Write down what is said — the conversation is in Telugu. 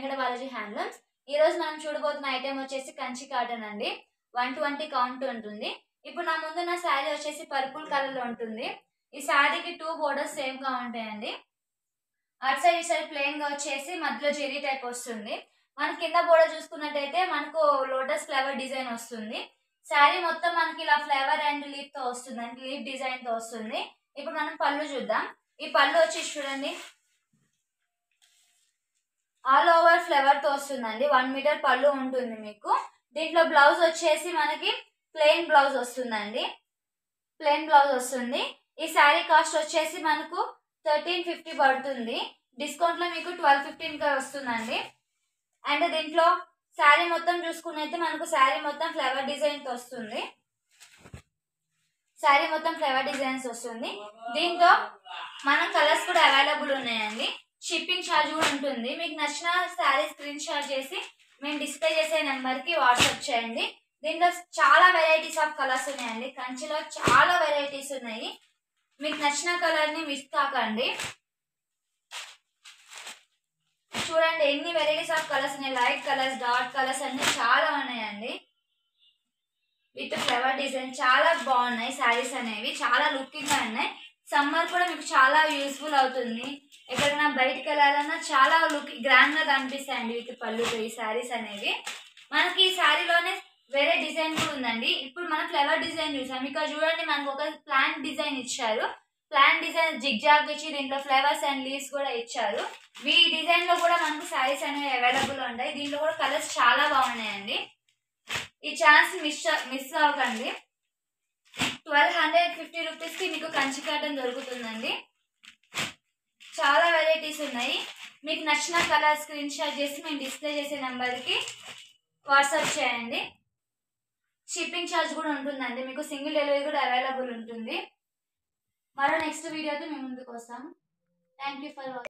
వెంకట బాలాజీ హ్యాండ్లూమ్స్. ఈ రోజు మనం చూడబోతున్న ఐటెం వచ్చేసి కంచి కాటన్ అండి. 120 కౌంట్ ఉంటుంది. ఇప్పుడు నా ముందున్న శారీ వచ్చేసి పర్పుల్ కలర్ లో ఉంటుంది. ఈ శారీకి 2 బోర్డర్స్ సేమ్ గా ఉంటాయండి. అటు సైడ్ ఈ సైడ్ ప్లెయిన్ గా వచ్చేసి మధ్యలో జెరీ టైప్ వస్తుంది. మన కింద బోర్డర్ చూసుకున్నట్టయితే మనకు లోటస్ ఫ్లవర్ డిజైన్ వస్తుంది. శారీ మొత్తం మనకి ఇలా ఫ్లవర్ అండ్ లీఫ్ తో వస్తుంది, లీఫ్ డిజైన్ తో వస్తుంది. ఇప్పుడు మనం పళ్ళు చూద్దాం. ఈ పళ్ళు వచ్చి చూడండి, ఆల్ ఓవర్ ఫ్లవర్ తో వస్తుందండి. 1 మీటర్ పళ్ళు ఉంటుంది మీకు. దీంట్లో బ్లౌజ్ వచ్చేసి మనకి ప్లెయిన్ బ్లౌజ్ వస్తుందండి, ప్లెయిన్ బ్లౌజ్ వస్తుంది. ఈ శారీ కాస్ట్ వచ్చేసి మనకు 1350 పడుతుంది. డిస్కౌంట్ లో మీకు 1215 వస్తుందండి. అండ్ దీంట్లో శారీ మొత్తం చూసుకున్నైతే మనకు శారీ మొత్తం ఫ్లవర్ డిజైన్ తో వస్తుంది. శారీ మొత్తం ఫ్లవర్ డిజైన్స్ వస్తుంది. దీంతో మన కలర్స్ కూడా అవైలబుల్ ఉన్నాయండి. షిప్పింగ్ ఛార్జ్ కూడా ఉంటుంది. మీకు నచ్చిన శారీ స్క్రీన్ షాట్ చేసి మేము డిస్ప్లే చేసే నెంబర్ కి వాట్సాప్ చేయండి. దీంట్లో చాలా వెరైటీస్ ఆఫ్ కలర్స్ ఉన్నాయండి. కంచిలో చాలా వెరైటీస్ ఉన్నాయి. మీకు నచ్చిన కలర్ ని మిస్ కాకండి. చూడండి ఎన్ని వెరైటీస్ ఆఫ్ కలర్స్ ఉన్నాయి. లైట్ కలర్స్, డార్క్ కలర్స్ అన్ని చాలా ఉన్నాయండి. విత్ ఫ్లవర్ డిజైన్ చాలా బాగున్నాయి. శారీస్ అనేవి చాలా లుకింగ్ గా ఉన్నాయి. సమ్మర్ కూడా మీకు చాలా యూస్ఫుల్ అవుతుంది. ఎక్కడైనా బయటకు వెళ్ళాలన్నా చాలా లుక్ గ్రాండ్ గా కనిపిస్తాయండి విత్ పళ్ళుతో ఈ శారీస్ అనేవి. మనకి ఈ శారీలోనే వేరే డిజైన్ కూడా ఉందండి. ఇప్పుడు మనం ఫ్లవర్ డిజైన్ చూసాం. ఇక్కడ చూడండి మనకు ఒక ప్లాంట్ డిజైన్ ఇచ్చారు. ప్లాంట్ డిజైన్ జిగ్జాగ్ ఇచ్చి దీంట్లో ఫ్లవర్స్ అండ్ లీవ్స్ కూడా ఇచ్చారు. ఈ డిజైన్ లో కూడా మనకు శారీస్ అనేవి అవైలబుల్ ఉంటాయి. దీంట్లో కూడా కలర్స్ చాలా బాగున్నాయండి. ఈ ఛాన్స్ మిస్ అవ్వకండి. 1250 రూపీస్ కి మీకు కంచి కాటన్ దొరుకుతుందండి. చాలా వెరైటీస్ ఉన్నాయి. మీకు నచ్చిన కలర్ స్క్రీన్ షాట్ చేసి మేము డిస్ప్లే చేసే నెంబర్ కి వాట్సాప్ చేయండి. షిప్పింగ్ ఛార్జ్ కూడా ఉంటుందండి. మీకు సింగిల్ డెలివరీ కూడా అవైలబుల్ ఉంటుంది. మరో నెక్స్ట్ వీడియోతో మేము ముందుకు వస్తాం. Thank you for watching.